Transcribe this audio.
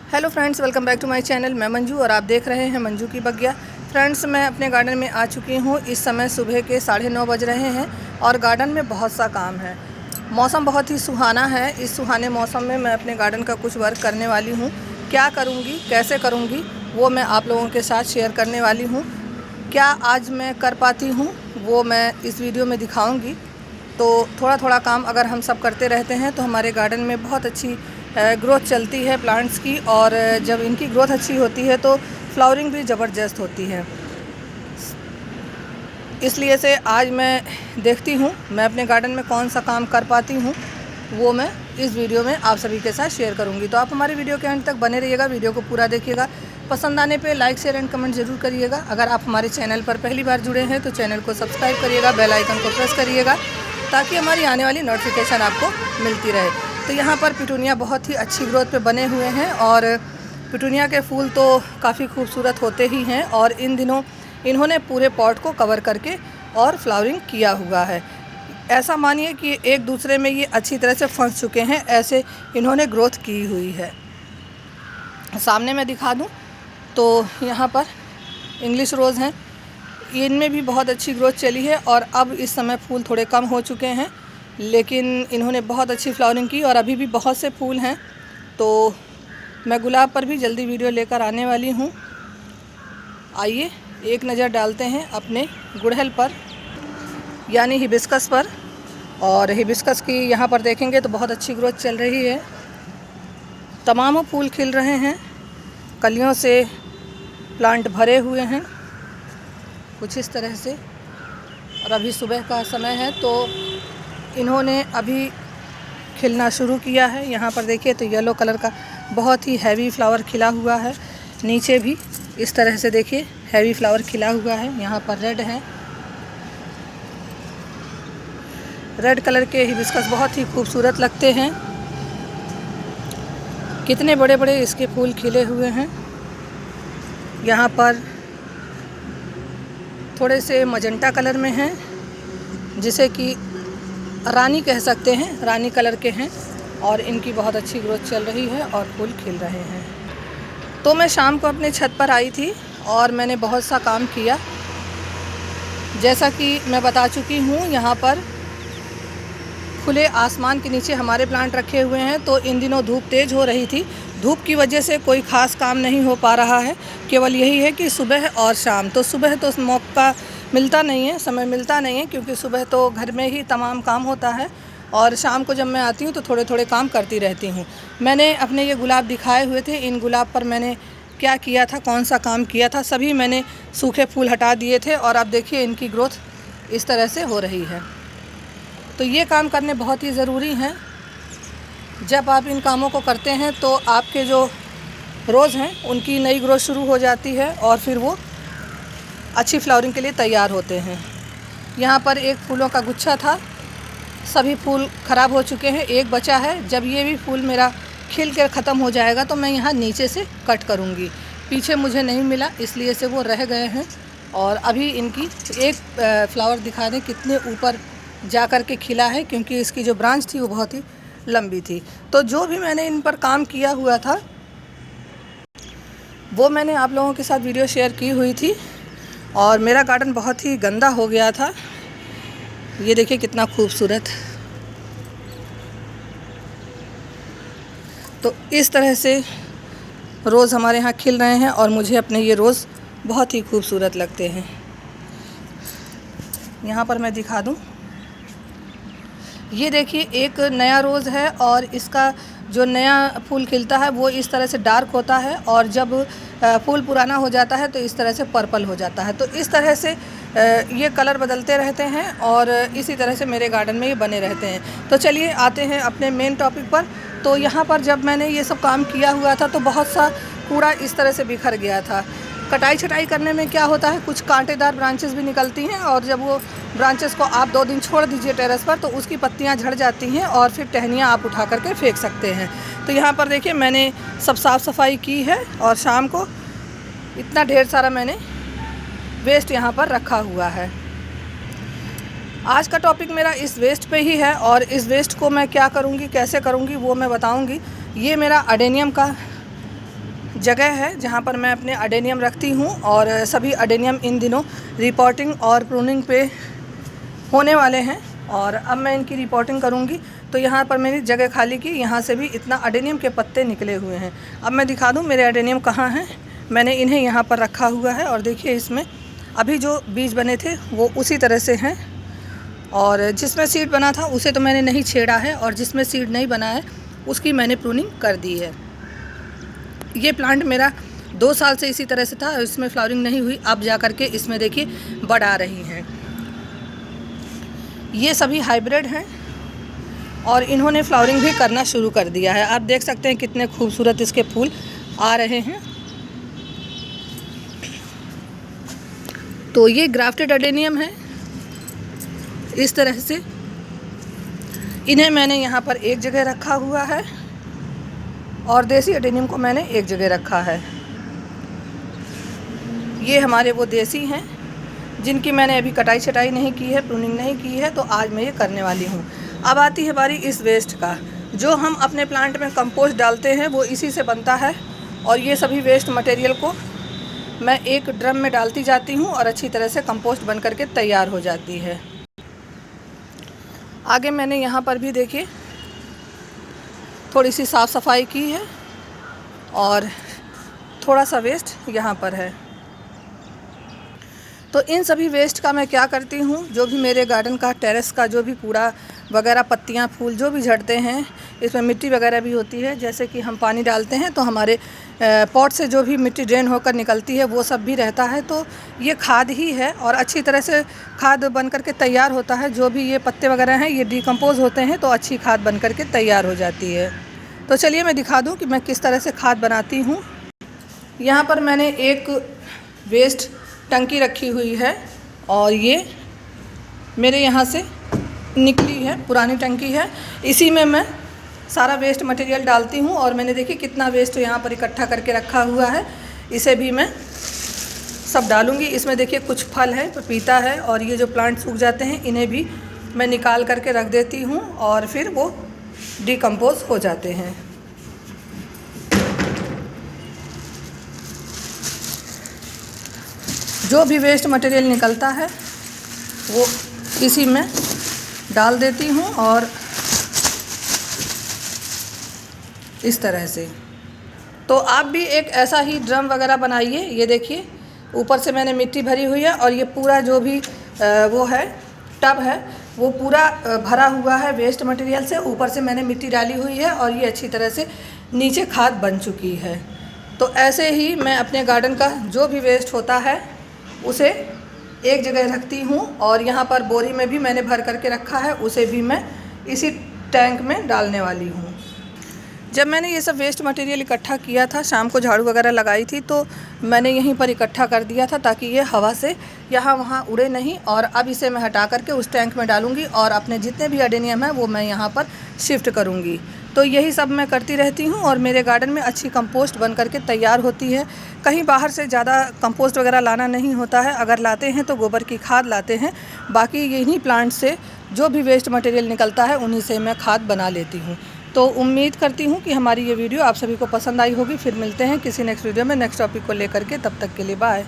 Hello friends, welcome back to my channel. मैं मंजू और आप देख रहे हैं मंजू की बगिया। फ्रेंड्स, मैं अपने गार्डन में आ चुकी हूँ। इस समय सुबह के 9:30 बज रहे हैं और गार्डन में बहुत सा काम है। मौसम बहुत ही सुहाना है। इस सुहाने मौसम में मैं अपने गार्डन का कुछ वर्क करने वाली हूँ। क्या करूँगी, कैसे करूँगी, वो मैं आप लोगों के साथ शेयर करने वाली हूँ। क्या आज मैं कर पाती हूँ वो मैं इस वीडियो में दिखाऊँगी। तो थोड़ा थोड़ा काम अगर हम सब करते रहते हैं तो हमारे गार्डन में बहुत अच्छी ग्रोथ चलती है प्लांट्स की, और जब इनकी ग्रोथ अच्छी होती है तो फ्लावरिंग भी ज़बरदस्त होती है। इसलिए से आज मैं देखती हूँ मैं अपने गार्डन में कौन सा काम कर पाती हूँ, वो मैं इस वीडियो में आप सभी के साथ शेयर करूँगी। तो आप हमारे वीडियो के अंत तक बने रहिएगा, वीडियो को पूरा देखिएगा। पसंद आने पे लाइक, शेयर एंड कमेंट ज़रूर करिएगा। अगर आप हमारे चैनल पर पहली बार जुड़े हैं तो चैनल को सब्सक्राइब करिएगा, बेल आइकन को प्रेस करिएगा ताकि हमारी आने वाली नोटिफिकेशन आपको मिलती रहे। तो यहाँ पर पिटूनिया बहुत ही अच्छी ग्रोथ पे बने हुए हैं और पिटूनिया के फूल तो काफ़ी खूबसूरत होते ही हैं, और इन दिनों इन्होंने पूरे पॉट को कवर करके और फ्लावरिंग किया हुआ है। ऐसा मानिए कि एक दूसरे में ये अच्छी तरह से फंस चुके हैं, ऐसे इन्होंने ग्रोथ की हुई है। सामने मैं दिखा दूँ तो यहाँ पर इंग्लिश रोज़ हैं, इनमें भी बहुत अच्छी ग्रोथ चली है और अब इस समय फूल थोड़े कम हो चुके हैं, लेकिन इन्होंने बहुत अच्छी फ्लावरिंग की और अभी भी बहुत से फूल हैं। तो मैं गुलाब पर भी जल्दी वीडियो लेकर आने वाली हूँ। आइए एक नज़र डालते हैं अपने गुड़हल पर, यानी हिबिस्कस पर। और हिबिस्कस की यहाँ पर देखेंगे तो बहुत अच्छी ग्रोथ चल रही है। तमाम फूल खिल रहे हैं, कलियों से प्लांट भरे हुए हैं कुछ इस तरह से। और अभी सुबह का समय है तो इन्होंने अभी खिलना शुरू किया है। यहाँ पर देखिए तो येलो कलर का बहुत ही हैवी फ्लावर खिला हुआ है। नीचे भी इस तरह से देखिए हैवी फ्लावर खिला हुआ है। यहाँ पर रेड है, रेड कलर के हिबिस्कस बहुत ही खूबसूरत लगते हैं। कितने बड़े बड़े इसके फूल खिले हुए हैं। यहाँ पर थोड़े से मजेंटा कलर में हैं, जिसे कि रानी कह सकते हैं, रानी कलर के हैं और इनकी बहुत अच्छी ग्रोथ चल रही है और फूल खिल रहे हैं। तो मैं शाम को अपने छत पर आई थी और मैंने बहुत सा काम किया। जैसा कि मैं बता चुकी हूँ, यहाँ पर खुले आसमान के नीचे हमारे प्लांट रखे हुए हैं। तो इन दिनों धूप तेज़ हो रही थी, धूप की वजह से कोई ख़ास काम नहीं हो पा रहा है। केवल यही है कि सुबह और शाम, तो सुबह तो मौका मिलता नहीं है, समय मिलता नहीं है, क्योंकि सुबह तो घर में ही तमाम काम होता है और शाम को जब मैं आती हूँ तो थोड़े थोड़े काम करती रहती हूँ। मैंने अपने ये गुलाब दिखाए हुए थे, इन गुलाब पर मैंने क्या किया था, कौन सा काम किया था, सभी मैंने सूखे फूल हटा दिए थे और अब देखिए इनकी ग्रोथ इस तरह से हो रही है। तो ये काम करने बहुत ही ज़रूरी हैं। जब आप इन कामों को करते हैं तो आपके जो रोज़ हैं उनकी नई ग्रोथ शुरू हो जाती है और फिर वो अच्छी फ्लावरिंग के लिए तैयार होते हैं। यहाँ पर एक फूलों का गुच्छा था, सभी फूल ख़राब हो चुके हैं, एक बचा है। जब ये भी फूल मेरा खिल कर ख़त्म हो जाएगा तो मैं यहाँ नीचे से कट करूँगी। पीछे मुझे नहीं मिला इसलिए से वो रह गए हैं। और अभी इनकी एक फ्लावर दिखा दें कितने ऊपर जा कर के खिला है, क्योंकि इसकी जो ब्रांच थी वो बहुत ही लंबी थी। तो जो भी मैंने इन पर काम किया हुआ था वो मैंने आप लोगों के साथ वीडियो शेयर की हुई थी। और मेरा गार्डन बहुत ही गंदा हो गया था। ये देखिए कितना खूबसूरत। तो इस तरह से रोज़ हमारे यहाँ खिल रहे हैं और मुझे अपने ये रोज़ बहुत ही खूबसूरत लगते हैं। यहाँ पर मैं दिखा दूँ, ये देखिए एक नया रोज़ है और इसका जो नया फूल खिलता है वो इस तरह से डार्क होता है और जब फूल पुराना हो जाता है तो इस तरह से पर्पल हो जाता है। तो इस तरह से ये कलर बदलते रहते हैं और इसी तरह से मेरे गार्डन में ये बने रहते हैं। तो चलिए आते हैं अपने मेन टॉपिक पर। तो यहाँ पर जब मैंने ये सब काम किया हुआ था तो बहुत सा कूड़ा इस तरह से बिखर गया था। कटाई छटाई करने में क्या होता है, कुछ कांटेदार ब्रांचेस भी निकलती हैं और जब वो ब्रांचेस को आप 2 दिन छोड़ दीजिए टेरेस पर तो उसकी पत्तियां झड़ जाती हैं और फिर टहनियाँ आप उठा करके फेंक सकते हैं। तो यहाँ पर देखिए मैंने सब साफ़ सफाई की है और शाम को इतना ढेर सारा मैंने वेस्ट यहाँ पर रखा हुआ है। आज का टॉपिक मेरा इस वेस्ट पे ही है और इस वेस्ट को मैं क्या करूँगी, कैसे करूँगी वो मैं बताऊँगी। ये मेरा अडेनियम का जगह है जहाँ पर मैं अपने अडेनियम रखती हूँ और सभी अडेनियम इन दिनों रिपोर्टिंग और प्रूनिंग पे होने वाले हैं और अब मैं इनकी रिपोर्टिंग करूँगी। तो यहाँ पर मैंने जगह खाली की, यहाँ से भी इतना अडेनियम के पत्ते निकले हुए हैं। अब मैं दिखा दूँ मेरे अडेनियम कहाँ हैं। मैंने इन्हें यहाँ पर रखा हुआ है और देखिए इसमें अभी जो बीज बने थे वो उसी तरह से हैं और जिसमें सीड बना था उसे तो मैंने नहीं छेड़ा है और जिसमें सीड नहीं बना है उसकी मैंने प्रूनिंग कर दी है। ये प्लांट मेरा 2 साल से इसी तरह से था, इसमें फ्लावरिंग नहीं हुई, अब जा कर के इसमें देखिए बड़ आ रही हैं। ये सभी हाइब्रिड हैं और इन्होंने फ्लावरिंग भी करना शुरू कर दिया है। आप देख सकते हैं कितने खूबसूरत इसके फूल आ रहे हैं। तो ये ग्राफ्टेड अडेनियम है इस तरह से। इन्हें मैंने यहाँ पर एक जगह रखा हुआ है और देसी अडेनियम को मैंने एक जगह रखा है। ये हमारे वो देसी हैं जिनकी मैंने अभी कटाई छटाई नहीं की है, प्रूनिंग नहीं की है, तो आज मैं ये करने वाली हूँ। अब आती है बारी इस वेस्ट का। जो हम अपने प्लांट में कंपोस्ट डालते हैं वो इसी से बनता है और ये सभी वेस्ट मटेरियल को मैं एक ड्रम में डालती जाती हूँ और अच्छी तरह से कंपोस्ट बन करके तैयार हो जाती है। आगे मैंने यहाँ पर भी देखिए थोड़ी सी साफ़ सफाई की है और थोड़ा सा वेस्ट यहाँ पर है। तो इन सभी वेस्ट का मैं क्या करती हूँ, जो भी मेरे गार्डन का टेरेस का जो भी कूड़ा वगैरह, पत्तियाँ, फूल जो भी झड़ते हैं, इसमें मिट्टी वगैरह भी होती है। जैसे कि हम पानी डालते हैं तो हमारे पॉट से जो भी मिट्टी ड्रेन होकर निकलती है वो सब भी रहता है। तो ये खाद ही है और अच्छी तरह से खाद बन करके तैयार होता है। जो भी ये पत्ते वगैरह हैं ये डिकम्पोज़ होते हैं तो अच्छी खाद बन करके तैयार हो जाती है। तो चलिए मैं दिखा दूँ कि मैं किस तरह से खाद बनाती हूँ। यहाँ पर मैंने एक वेस्ट टंकी रखी हुई है और ये मेरे यहाँ से निकली है, पुरानी टंकी है। इसी में मैं सारा वेस्ट मटेरियल डालती हूँ और मैंने देखिए कितना वेस्ट यहाँ पर इकट्ठा करके रखा हुआ है। इसे भी मैं सब डालूँगी। इसमें देखिए कुछ फल है, पपीता है और ये जो प्लांट सूख जाते हैं इन्हें भी मैं निकाल करके रख देती हूँ और फिर वो डिकम्पोज़ हो जाते हैं। जो भी वेस्ट मटेरियल निकलता है वो इसी में डाल देती हूँ और इस तरह से। तो आप भी एक ऐसा ही ड्रम वगैरह बनाइए। ये देखिए ऊपर से मैंने मिट्टी भरी हुई है और ये पूरा जो भी वो है टब है वो पूरा भरा हुआ है वेस्ट मटेरियल से। ऊपर से मैंने मिट्टी डाली हुई है और ये अच्छी तरह से नीचे खाद बन चुकी है। तो ऐसे ही मैं अपने गार्डन का जो भी वेस्ट होता है उसे एक जगह रखती हूँ और यहाँ पर बोरी में भी मैंने भर करके रखा है, उसे भी मैं इसी टैंक में डालने वाली हूँ। जब मैंने ये सब वेस्ट मटेरियल इकट्ठा किया था, शाम को झाड़ू वगैरह लगाई थी, तो मैंने यहीं पर इकट्ठा कर दिया था ताकि ये हवा से यहाँ वहाँ उड़े नहीं। और अब इसे मैं हटा करके उस टैंक में डालूँगी और अपने जितने भी अडेनियम है वो मैं यहाँ पर शिफ्ट करूँगी। तो यही सब मैं करती रहती हूँ और मेरे गार्डन में अच्छी कंपोस्ट बन करके तैयार होती है। कहीं बाहर से ज़्यादा कंपोस्ट वगैरह लाना नहीं होता है। अगर लाते हैं तो गोबर की खाद लाते हैं, बाकी यहीं प्लांट से जो भी वेस्ट मटेरियल निकलता है उन्हीं से मैं खाद बना लेती हूँ। तो उम्मीद करती हूँ कि हमारी ये वीडियो आप सभी को पसंद आई होगी। फिर मिलते हैं किसी नेक्स्ट वीडियो में नेक्स्ट टॉपिक को लेकर के। तब तक के लिए बाय।